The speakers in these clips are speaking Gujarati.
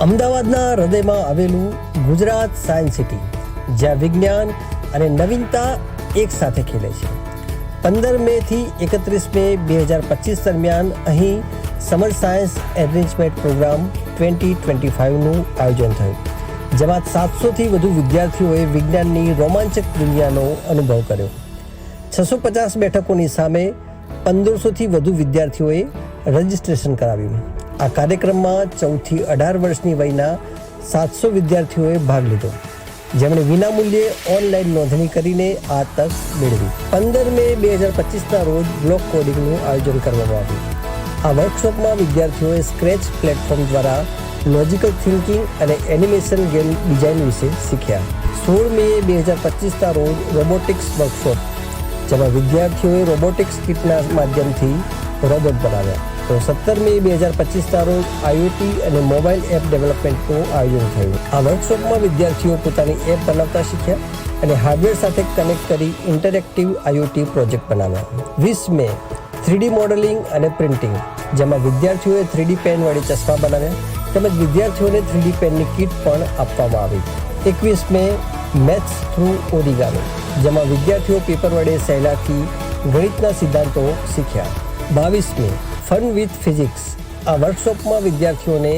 અમદાવાદના હૃદયમાં આવેલું ગુજરાત સાયન્સ સિટી, જ્યાં વિજ્ઞાન અને નવીનતા એક સાથે ખીલે છે. 15 મેથી 31 મે 2025 દરમિયાન અહીં સમર સાયન્સ એનરિચમેન્ટ પ્રોગ્રામ 2025નું આયોજન થયું, જેમાં 700થી વધુ વિદ્યાર્થીઓએ વિજ્ઞાનની રોમાંચક દુનિયાનો અનુભવ કર્યો. 650 બેઠકોની સામે 1500થી વધુ વિદ્યાર્થીઓએ રજીસ્ટ્રેશન કરાવ્યું. આ કાર્યક્રમમાં 14થી 18 વર્ષની વયના 700 વિદ્યાર્થીઓએ ભાગ લીધો, જેમણે વિનામૂલ્યે ઓનલાઈન નોંધણી કરીને આ તક મેળવી. 15 મે 2025ના રોજ બ્લોક કોડિંગનું આયોજન કરવામાં આવ્યું. આ વર્કશોપમાં વિદ્યાર્થીઓએ સ્ક્રેચ પ્લેટફોર્મ દ્વારા લોજિકલ થિંકિંગ અને એનિમેશન ગેમ ડિઝાઇન વિશે શીખ્યા. 16 મે 2025ના રોજ રોબોટિક્સ વર્કશોપ, જેમાં વિદ્યાર્થીઓએ રોબોટિક્સ કિટના માધ્યમથી રોબોટ બનાવ્યા. તો 17 મે 2025ના રોજ આઈઓટી અને મોબાઈલ એપ ડેવલપમેન્ટનું આયોજન થયું. આ વર્કશોપમાં વિદ્યાર્થીઓ પોતાની એપ બનાવતા શીખ્યા અને હાર્ડવેર સાથે કનેક્ટ કરી ઇન્ટરેક્ટિવ આઈઓટી પ્રોજેક્ટ બનાવ્યા. 20 મે 3D મોડેલિંગ અને પ્રિન્ટિંગ, જેમાં વિદ્યાર્થીઓએ 3D પેન વડે ચશ્મા બનાવ્યા તેમજ વિદ્યાર્થીઓને 3D પેનની કીટ પણ આપવામાં આવી. 21 મે મેથ્સ થ્રુ ઓરિગામી, જેમાં વિદ્યાર્થીઓ પેપર વડે સહેલાઈથી ગણિતના સિદ્ધાંતો શીખ્યા. 22 મે ફન વિથ ફિઝિક્સ, આ વર્કશોપમાં વિદ્યાર્થીઓને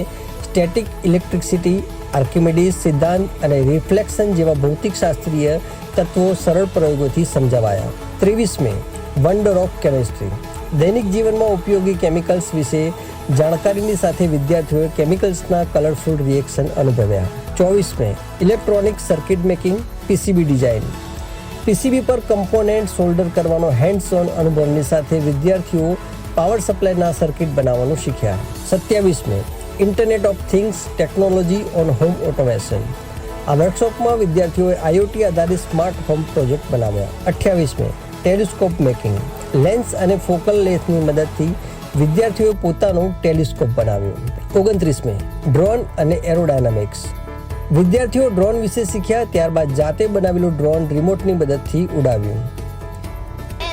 સ્ટેટિક ઇલેક્ટ્રિસિટી, આર્કિમિડીઝ સિદ્ધાંત અને રિફ્લેક્શન જેવા ભૌતિકશાસ્ત્રીય તત્વો સરળ પ્રયોગોથી સમજાવાયા. 23 મે વન્ડર ઓફ કેમિસ્ટ્રી, દૈનિક જીવનમાં ઉપયોગી કેમિકલ્સ વિશે જાણકારીની સાથે વિદ્યાર્થીઓએ કેમિકલ્સના કલરફુલ રિએક્શન અનુભવ્યા. 24 May electronic circuit making, PCB design, PCB પર કમ્પોનેન્ટ સોલ્ડર કરવાનો હેન્ડ્સ ઓન અનુભવની સાથે વિદ્યાર્થીઓ પાવર સપ્લાયના સર્કિટ બનાવવાનું શીખ્યા. 27 May internet of things technology on home automation, આ વર્કશોપમાં વિદ્યાર્થીઓએ આઈઓટી આધારિત સ્માર્ટ હોમ પ્રોજેક્ટ બનાવ્યા. 28 મે ટેલિસ્કોપ મેકિંગ, લેન્સ અને ફોકલ લેન્સની મદદથી વિદ્યાર્થીઓએ પોતાનું ટેલિસ્કોપ બનાવ્યું. 29 મે ડ્રોન અને એરોડાયનામિક્સ, વિદ્યાર્થીઓ ડ્રોન વિશે શીખ્યા, ત્યારબાદ જાતે બનાવેલું ડ્રોન રિમોટની મદદથી ઉડાવ્યું.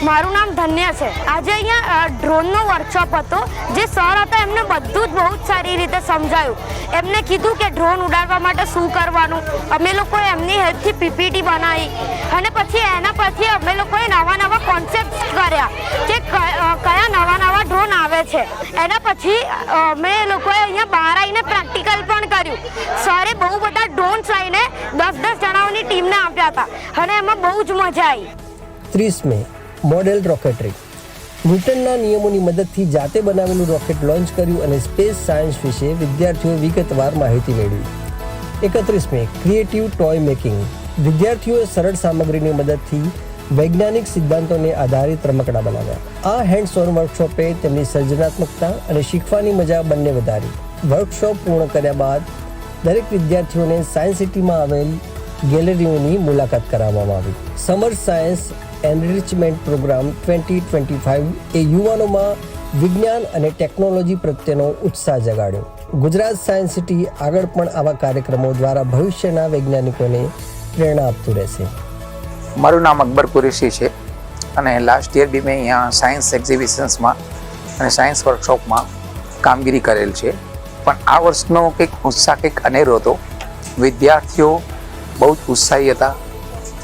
મારું નામ ધન્ય છે. આજે અહીંયા ડ્રોનનો વર્કશોપ હતો. જે સર હતા એમને બધું જ બહુ જ સારી રીતે સમજાયું. એમને કીધું કે ડ્રોન ઉડાડવા માટે શું કરવાનું. અમે લોકોએ એમની હેલ્પથી પીપીટી બનાવી અને પછી એના પછી અમે લોકોએ નવા કોન્સેપ્ટ કર્યા કે કયા નવા ડ્રોન આવે છે. એના પછી અમે લોકોએ અહીંયા બહાર આવીને પ્રેક્ટિકલ પણ કર્યું. સરે બહુ બધા ડ્રોન્સ લાવીને 10-10 જણાઓની ટીમને આપ્યા હતા અને એમાં બહુ જ મજા આવી. 30 મે મોડેલ રોકેટરી, ન્યૂટનના નિયમોની મદદથી જાતે બનાવેલું રોકેટ લોન્ચ કર્યું અને સ્પેસ સાયન્સ વિશે વિદ્યાર્થીઓએ વિગતવાર માહિતી મેળવી. 31 મે ક્રિએટિવ ટોય મેકિંગ, વિદ્યાર્થીઓએ સરળ સામગ્રીની મદદથી વૈજ્ઞાનિક સિદ્ધાંતોને આધારિત રમકડા બનાવ્યા. આ હેન્ડ્સ ઓન વર્કશોપે તેમની સર્જનાત્મકતા અને શીખવાની મજા બંને વધારી. વર્કશોપ પૂર્ણ કર્યા બાદ દરેક વિદ્યાર્થીઓને સાયન્સ સિટીમાં આવેલ ગેલેરીઓની મુલાકાત કરાવવામાં આવી. સમર સાયન્સ એનરિચમેન્ટ પ્રોગ્રામ 2025 એ યુવાનોમાં વિજ્ઞાન અને ટેકનોલોજી પ્રત્યેનો ઉત્સાહ જગાડ્યો. ગુજરાત સાયન્સ સિટી આગળ પણ આવા કાર્યક્રમો દ્વારા ભવિષ્યના વૈજ્ઞાનિકોને પ્રેરણા આપતું રહેશે. મારું નામ અકબર કુરેશી છે અને લાસ્ટ યર બી મેં અહીંયા સાયન્સ એક્ઝિબિશન્સમાં અને સાયન્સ વર્કશોપમાં કામગીરી કરેલ છે. પણ આ વર્ષનો કંઈક ઉત્સાહ કંઈક અનેરો હતો. વિદ્યાર્થીઓ બહુ જ ઉત્સાહી હતા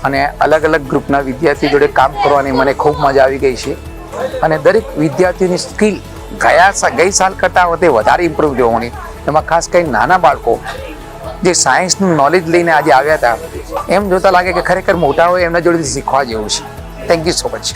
અને અલગ અલગ ગ્રુપના વિદ્યાર્થી જોડે કામ કરવાની મને ખૂબ મજા આવી ગઈ છે. અને દરેક વિદ્યાર્થીની સ્કિલ ગઈ સાલ કરતાં વખતે વધારે ઇમ્પ્રૂવ જોવાની. એમાં ખાસ કરીને નાના બાળકો જે સાયન્સનું નોલેજ લઈને આજે આવ્યા હતા, એમ જોતા લાગે કે ખરેખર મોટા હોય એમના જોડેથી શીખવા જેવું છે. Thank you so much.